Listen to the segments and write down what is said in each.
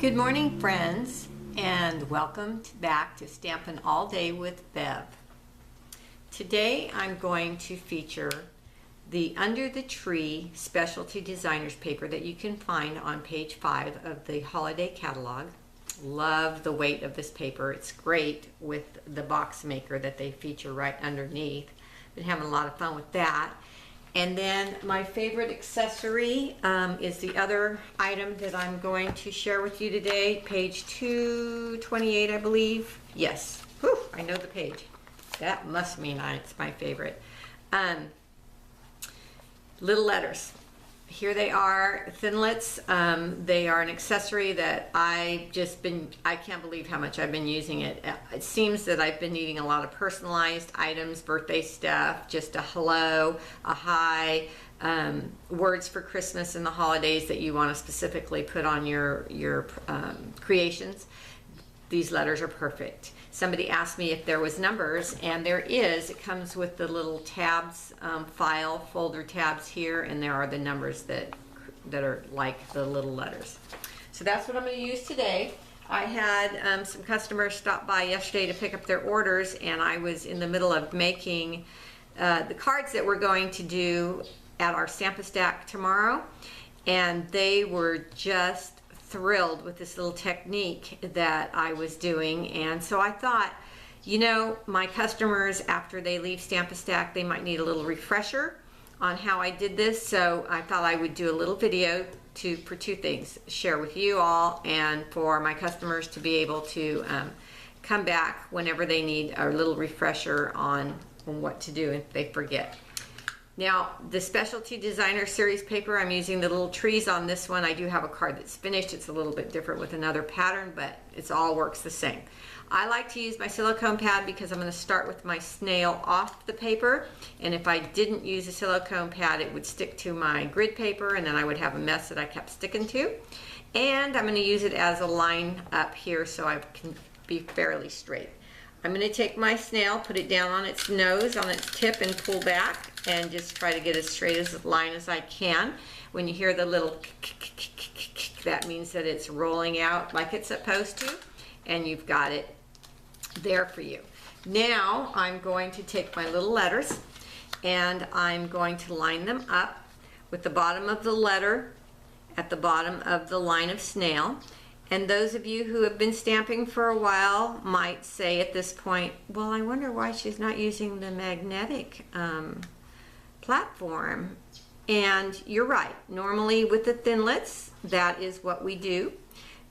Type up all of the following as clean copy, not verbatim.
Good morning, friends, and welcome back to Stampin' All Day with Bev. Today I'm going to feature the Under the Tree Specialty Designers paper that you can find on page 5 of the holiday catalog. Love the weight of this paper. It's great with the box maker that they feature right underneath. Been having a lot of fun with that. And then my favorite accessory is the other item that I'm going to share with you today, page 228, I believe. Yes, whew, I know the page. That must mean it's my favorite. Little letters. Here they are, Thinlits. They are an accessory that I can't believe how much I've been using it. It seems that I've been needing a lot of personalized items, birthday stuff, just a hello, a hi, words for Christmas and the holidays that you want to specifically put on your creations. These letters are perfect. Somebody asked me if there was numbers, and there is. It comes with the little tabs, file folder tabs here, and there are the numbers that are like the little letters. So that's what I'm going to use today. I had some customers stop by yesterday to pick up their orders, and I was in the middle of making the cards that we're going to do at our Stampin' Stack tomorrow, and they were just thrilled with this little technique that I was doing. And so I thought, you know, my customers, after they leave Stampin' Stack, they might need a little refresher on how I did this. So I thought I would do a little video for two things: share with you all, and for my customers to be able to come back whenever they need a little refresher on what to do if they forget. Now, the Specialty Designer Series paper, I'm using the little trees on this one. I do have a card that's finished. It's a little bit different with another pattern, but it all works the same. I like to use my silicone pad because I'm going to start with my snail off the paper, and if I didn't use a silicone pad, it would stick to my grid paper, and then I would have a mess that I kept sticking to. And I'm going to use it as a line up here so I can be fairly straight. I'm going to take my snail, put it down on its nose, on its tip, and pull back, and just try to get as straight as a line as I can. When you hear the little that means that it's rolling out like it's supposed to, and you've got it there for you. Now I'm going to take my little letters, and I'm going to line them up with the bottom of the letter at the bottom of the line of snail. And those of you who have been stamping for a while might say at this point, well, I wonder why she's not using the magnetic platform. And you're right. Normally with the Thinlits, that is what we do.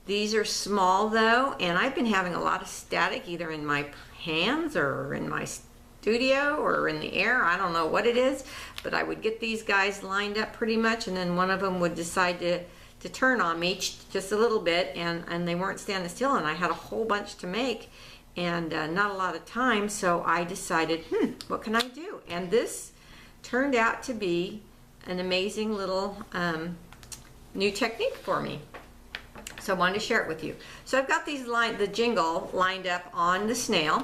These are small though, and I've been having a lot of static either in my hands or in my studio or in the air. I don't know what it is, but I would get these guys lined up pretty much, and then one of them would decide to turn on me just a little bit, and they weren't standing still, and I had a whole bunch to make and not a lot of time, so I decided, what can I do? And this turned out to be an amazing little new technique for me. So I wanted to share it with you. So I've got these the jingle lined up on the snail,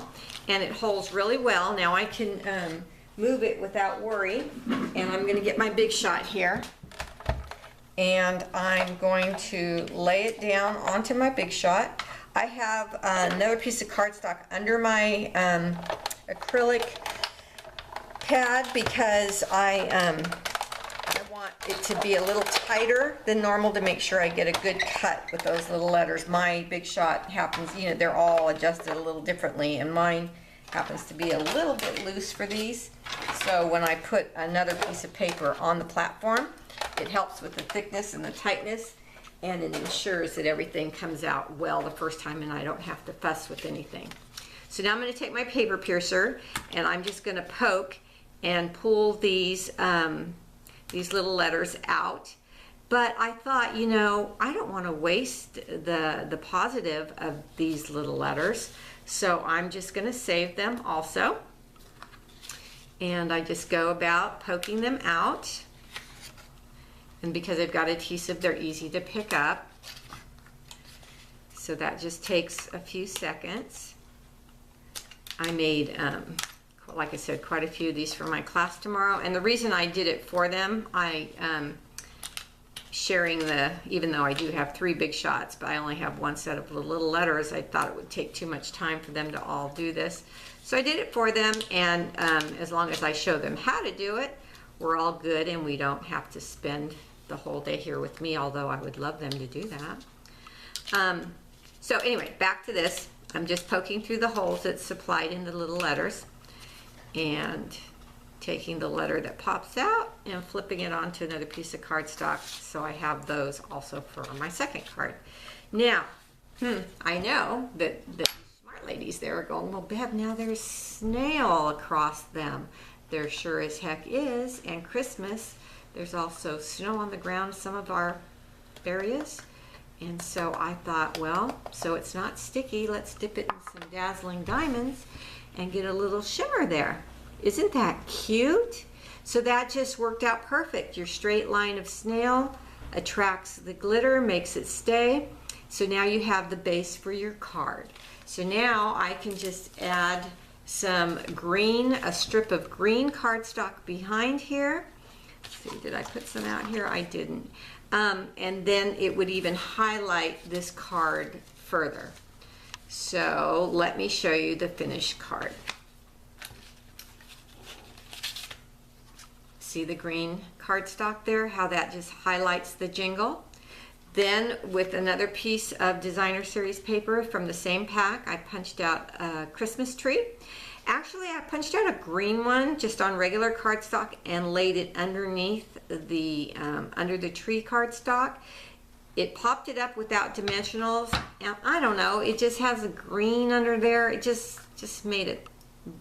and it holds really well. Now I can move it without worry, and I'm going to get my big shot here. And I'm going to lay it down onto my big shot. I have another piece of cardstock under my acrylic pad because I want it to be a little tighter than normal to make sure I get a good cut with those little letters. My big shot happens, you know, they're all adjusted a little differently, and mine happens to be a little bit loose for these. So when I put another piece of paper on the platform, it helps with the thickness and the tightness, and it ensures that everything comes out well the first time and I don't have to fuss with anything. So now I'm going to take my paper piercer, and I'm just going to poke and pull these little letters out. But I thought, you know, I don't want to waste the positive of these little letters, so I'm just going to save them also. And I just go about poking them out. And because they've got adhesive, they're easy to pick up. So that just takes a few seconds. I made, like I said, quite a few of these for my class tomorrow. And the reason I did it for them, I sharing even though I do have 3 big shots, but I only have 1 set of little letters, I thought it would take too much time for them to all do this. So I did it for them, and as long as I show them how to do it, we're all good, and we don't have to spend the whole day here with me, although I would love them to do that. So anyway, back to this. I'm just poking through the holes that's supplied in the little letters and taking the letter that pops out and flipping it onto another piece of cardstock, so I have those also for my second card. Now, I know that the smart ladies there are going, well, Bev, now there's snail across them. There sure as heck is, and Christmas. There's also snow on the ground in some of our areas. And so I thought, well, so it's not sticky, let's dip it in some dazzling diamonds and get a little shimmer there. Isn't that cute? So that just worked out perfect. Your straight line of snail attracts the glitter, makes it stay. So now you have the base for your card. So now I can just add some green, a strip of green cardstock behind here. Let's see, did I put some out here? I didn't. And then it would even highlight this card further. So let me show you the finished card. See the green cardstock there, how that just highlights the jingle? Then with another piece of designer series paper from the same pack, I punched out a Christmas tree. Actually, I punched out a green one just on regular cardstock and laid it underneath the under the tree cardstock. It popped it up without dimensionals, and I don't know, it just has a green under there. It just made it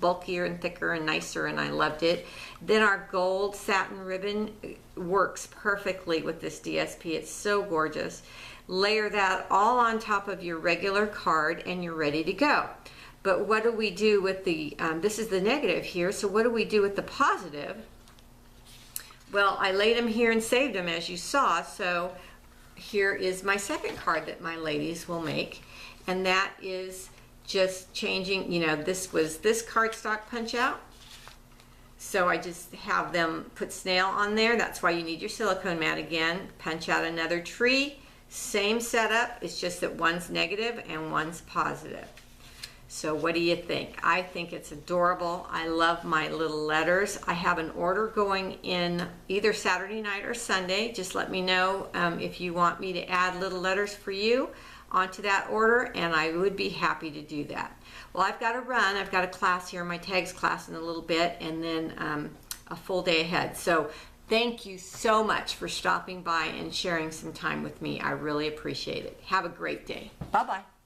bulkier and thicker and nicer, and I loved it. Then our gold satin ribbon works perfectly with this DSP. It's so gorgeous. Layer that all on top of your regular card and you're ready to go. But what do we do with the, this is the negative here, so what do we do with the positive? Well, I laid them here and saved them as you saw, so here is my second card that my ladies will make, and that is just changing, you know, this was this cardstock punch out, so I just have them put snail on there. That's why you need your silicone mat again. Punch out another tree, same setup, it's just that one's negative and one's positive. So what do you think? I think it's adorable. I love my little letters. I have an order going in either Saturday night or Sunday. Just let me know if you want me to add little letters for you onto that order, and I would be happy to do that. Well, I've got to run. I've got a class here, my tags class in a little bit, and then a full day ahead. So thank you so much for stopping by and sharing some time with me. I really appreciate it. Have a great day. Bye-bye.